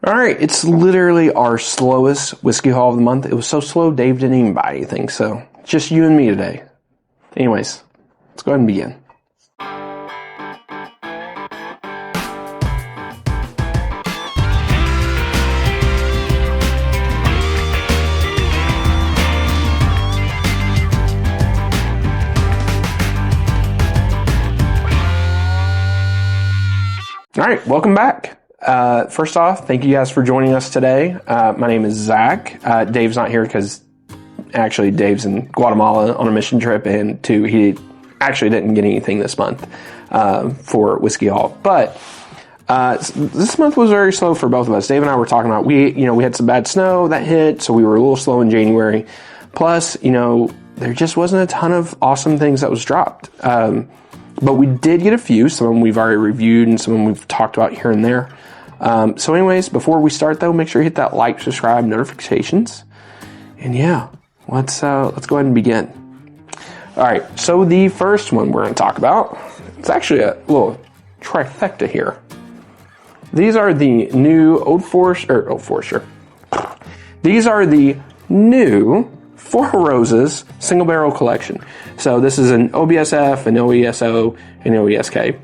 All right, it's literally our slowest whiskey haul of the month. It was so slow, Dave didn't even buy anything, so just you and me today. Anyways, let's go ahead and begin. All right, welcome back. First off, thank you guys for joining us today. My name is Zach. Dave's not here because actually Dave's in Guatemala on a mission trip, and two, he actually didn't get anything this month for Whiskey Haul. But this month was very slow for both of us. Dave and I were talking about we had some bad snow that hit, so we were a little slow in January. Plus, there just wasn't a ton of awesome things that was dropped. But we did get a few. Some of them we've already reviewed, and some of them we've talked about here and there. So anyways, before we start though, make sure you hit that like, subscribe, notifications. And yeah, let's go ahead and begin. All right, so the first one we're going to talk about, it's actually a little trifecta here. These are the new Old Forester. These are the new Four Roses single barrel collection. So this is an OBSF, an OESO, and OESK.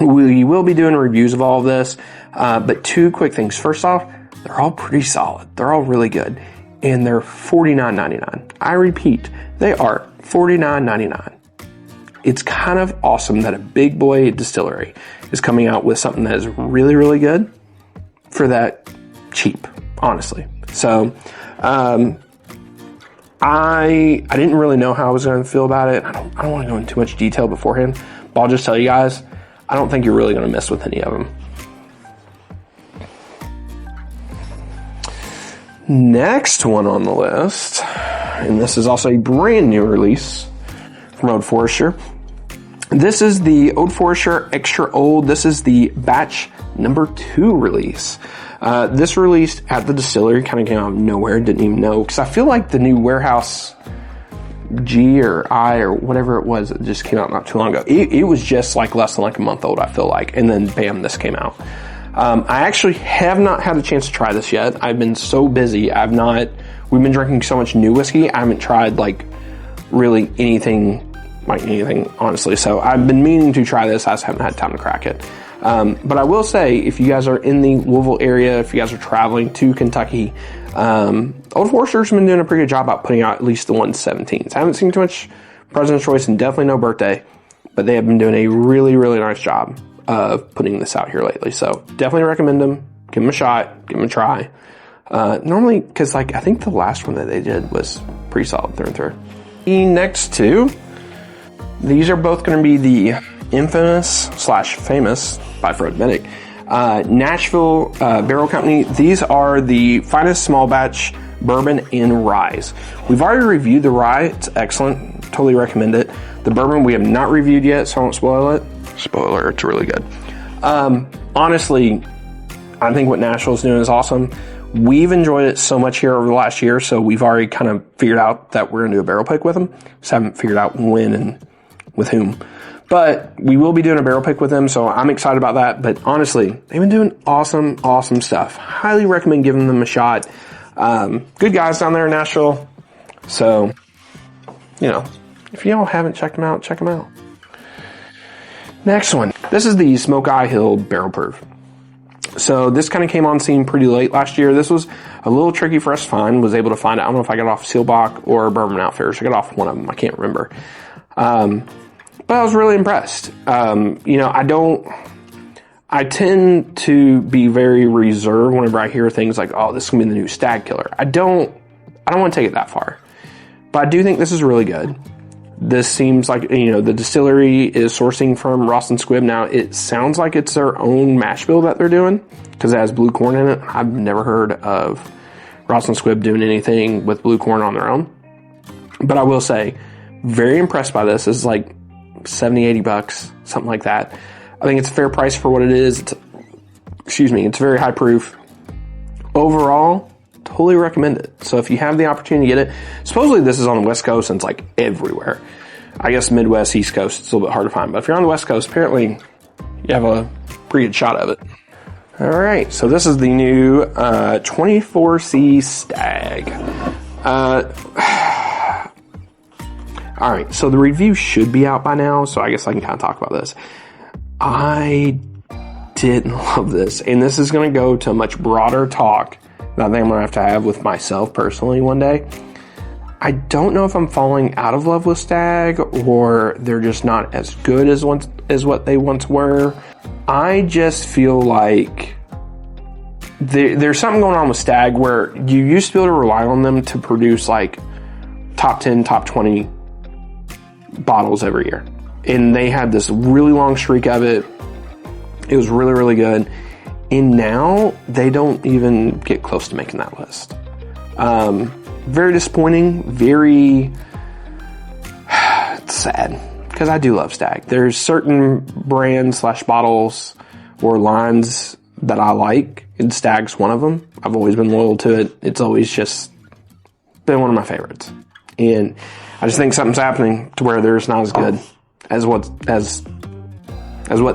We will be doing reviews of all of this, but two quick things. First off, they're all pretty solid. They're all really good, and they're $49.99. I repeat, they are $49.99. It's kind of awesome that a big boy distillery is coming out with something that is really, really good for that cheap, honestly. So, I didn't really know how I was going to feel about it. I don't want to go into too much detail beforehand, but I'll just tell you guys, I don't think you're really going to mess with any of them. Next one on the list, and this is also a brand new release from Old Forester. This is the Old Forester Extra Old. This is the batch number 2 release. This released at the distillery, kind of came out of nowhere, didn't even know, because I feel like the new Warehouse G or I or whatever it was, it just came out not too long ago. It was just like less than like a month old, I feel like, and then bam, this came out. I actually have not had a chance to try this yet. I've been so busy. We've been drinking so much new whiskey, I haven't tried like really anything, honestly. So I've been meaning to try this, I just haven't had time to crack it. But I will say, if you guys are in the Louisville area, if you guys are traveling to Kentucky, Old Forester's been doing a pretty good job about putting out at least the 117s. I haven't seen too much President's Choice and definitely no Birthday, but they have been doing a really, really nice job of putting this out here lately. So definitely recommend them. Give them a shot. Give them a try. Normally, because I think the last one that they did was pretty solid through and through. The next two, these are both going to be the infamous/famous by Fred Bennick Nashville Barrel Company. These are the finest small batch bourbon in ryes. We've already reviewed the rye. It's excellent. Totally recommend it. The bourbon we have not reviewed yet, so I won't spoil it. Spoiler, it's really good. Honestly, I think what Nashville's doing is awesome. We've enjoyed it so much here over the last year, so we've already kind of figured out that we're going to do a barrel pick with them. Just haven't figured out when and with whom. But we will be doing a barrel pick with them, so I'm excited about that. But honestly, they've been doing awesome stuff. Highly recommend giving them a shot. Good guys down there in Nashville. So, if y'all haven't checked them out, check them out. Next one. This is the Smoke Eye Hill Barrel Proof. So this kind of came on scene pretty late last year. This was a little tricky for us to find. Was able to find it. I don't know if I got it off Seelbach or Bourbon Outfitters. I got it off one of them. I can't remember. But I was really impressed. I tend to be very reserved whenever I hear things like, oh, this is going to be the new Stag Killer. I don't want to take it that far. But I do think this is really good. This seems like, the distillery is sourcing from Ross and Squibb. Now, it sounds like it's their own mash bill that they're doing because it has blue corn in it. I've never heard of Ross and Squibb doing anything with blue corn on their own. But I will say, very impressed by this. This is like $70, $80, something like that. I think it's a fair price for what it is. It's very high proof. Overall, totally recommend it. So if you have the opportunity to get it, supposedly this is on the West Coast and it's like everywhere. I guess Midwest, East Coast, it's a little bit hard to find. But if you're on the West Coast, apparently you have a pretty good shot of it. All right, so this is the new 24C Stag. All right, so the review should be out by now, so I guess I can kind of talk about this. I didn't love this, and this is going to go to a much broader talk that I think I'm going to have with myself personally one day. I don't know if I'm falling out of love with Stag, or they're just not as good as what they once were. I just feel like there's something going on with Stag where you used to be able to rely on them to produce like top 10, top 20 bottles every year. And they had this really long streak of it. It was really, really good. And now they don't even get close to making that list. Very disappointing, very sad, because I do love Stag. There's certain brands / bottles or lines that I like, and Stag's one of them. I've always been loyal to it. It's always just been one of my favorites. And I just think something's happening to where they're just not as good as what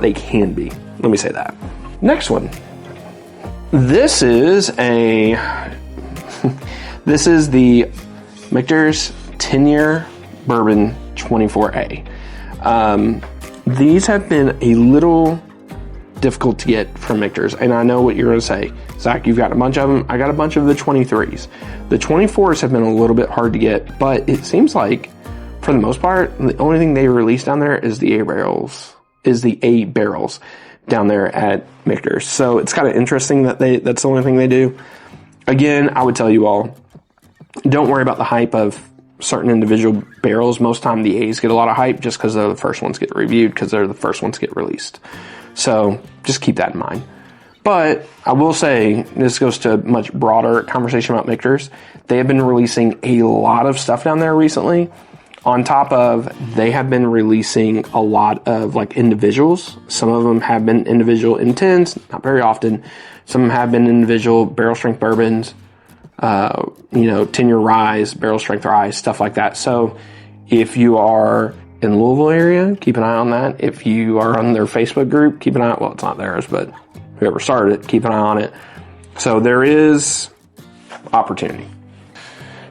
they can be. Let me say that. Next one. This is the Michter's 10-year Bourbon 24A. These have been a little difficult to get from Michter's, and I know what you're going to say. Zach, you've got a bunch of them. I got a bunch of the 23s. The 24s have been a little bit hard to get, but it seems like, for the most part, the only thing they release down there is the A barrels down there at Michter's. So it's kind of interesting that that's the only thing they do. Again, I would tell you all, don't worry about the hype of certain individual barrels. Most time the A's get a lot of hype just because they're the first ones to get reviewed, because they're the first ones to get released. So just keep that in mind. But I will say, this goes to a much broader conversation about Michter's. They have been releasing a lot of stuff down there recently. On top of, they have been releasing a lot of like individuals. Some of them have been individual in 10s, not very often. Some of them have been individual barrel strength bourbons, 10-year ryes, barrel strength ryes, stuff like that. So if you are in the Louisville area, keep an eye on that. If you are on their Facebook group, keep an eye on, well, it's not theirs, but whoever started it, keep an eye on it. So there is opportunity.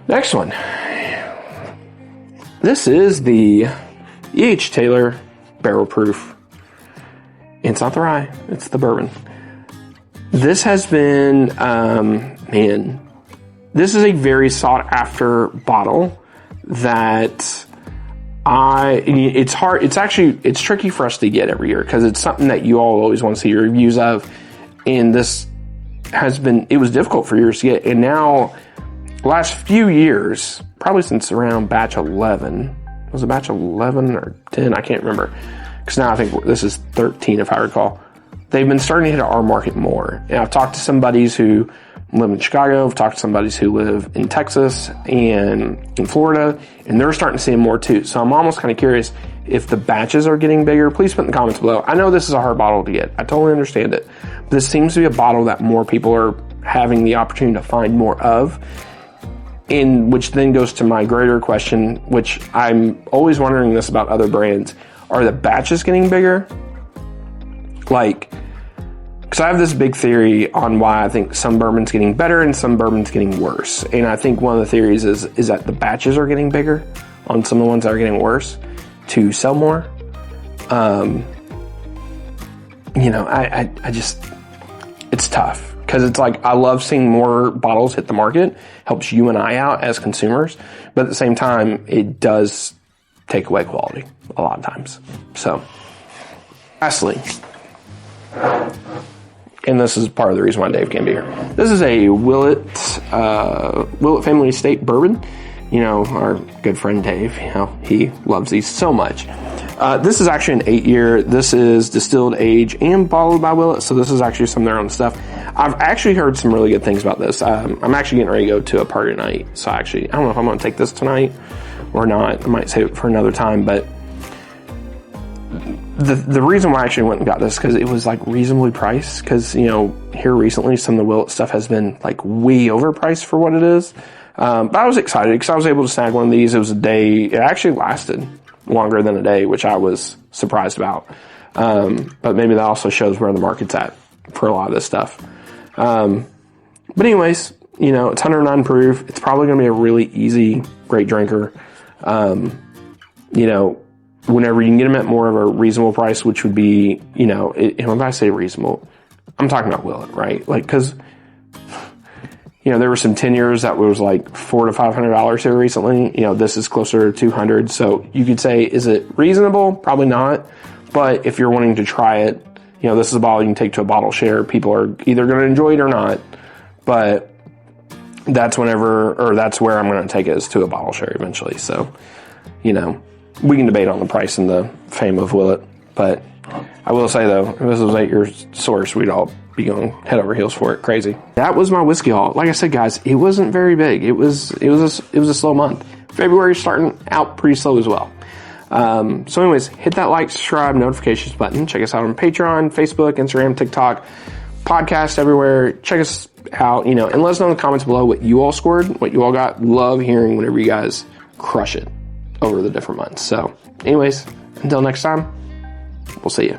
Next one. This is the E.H. Taylor Barrel Proof. It's not the rye, it's the bourbon. This has been, this is a very sought after bottle that it's hard, it's tricky for us to get every year because it's something that you all always want to see reviews of. And this it was difficult for years to get. And now, last few years, probably since around batch 11, was it batch 11 or 10? I can't remember. Because now I think this is 13 if I recall. They've been starting to hit our market more. And I've talked to some buddies who live in Chicago. I've talked to some buddies who live in Texas and in Florida. And they're starting to see them more too. So I'm almost kind of curious if the batches are getting bigger. Please put in the comments below. I know this is a hard bottle to get. I totally understand it. But this seems to be a bottle that more people are having the opportunity to find more of. And which then goes to my greater question, which I'm always wondering this about other brands. Are the batches getting bigger? Because I have this big theory on why I think some bourbon's getting better and some bourbon's getting worse. And I think one of the theories is that the batches are getting bigger on some of the ones that are getting worse to sell more. I just, it's tough. Because it's like, I love seeing more bottles hit the market. Helps you and I out as consumers. But at the same time, it does take away quality a lot of times. So, lastly, and this is part of the reason why Dave can't be here. This is a Willett Family Estate Bourbon. You know, our good friend Dave, he loves these so much. This is actually an 8-year. This is distilled, aged, and bottled by Willett. So this is actually some of their own stuff. I've actually heard some really good things about this. I'm actually getting ready to go to a party tonight. So I don't know if I'm going to take this tonight or not. I might save it for another time. But the reason why I actually went and got this, because it was like reasonably priced. Because, here recently, some of the Willett stuff has been like way overpriced for what it is. But I was excited because I was able to snag one of these. It was a day. It actually lasted longer than a day, which I was surprised about. But maybe that also shows where the market's at. for a lot of this stuff. But anyways, you know, it's 109 proof. It's probably going to be a really easy, great drinker. You know, whenever you can get them at more of a reasonable price, which would be, you know, when I say reasonable, I'm talking about Willet, right? Like, cause, you know, there were some 10 years that was like $400 to $500 here recently. You know, this is closer to 200. So you could say, is it reasonable? Probably not. But if you're wanting to try it, you know, this is a bottle you can take to a bottle share. People are either going to enjoy it or not. But that's where I'm going to take it, is to a bottle share eventually. So, you know, we can debate on the price and the fame of Willet. But I will say, though, if this was 8 years source, we'd all be going head over heels for it. Crazy. That was my whiskey haul. Like I said, guys, it wasn't very big. It was a slow month. February starting out pretty slow as well. So anyways, hit that like, subscribe, notifications button. Check us out on Patreon, Facebook, Instagram, TikTok, podcast everywhere. Check us out, you know, and let us know in the comments below what you all scored, what you all got. Love hearing whenever you guys crush it over the different months. So anyways, until next time, we'll see you.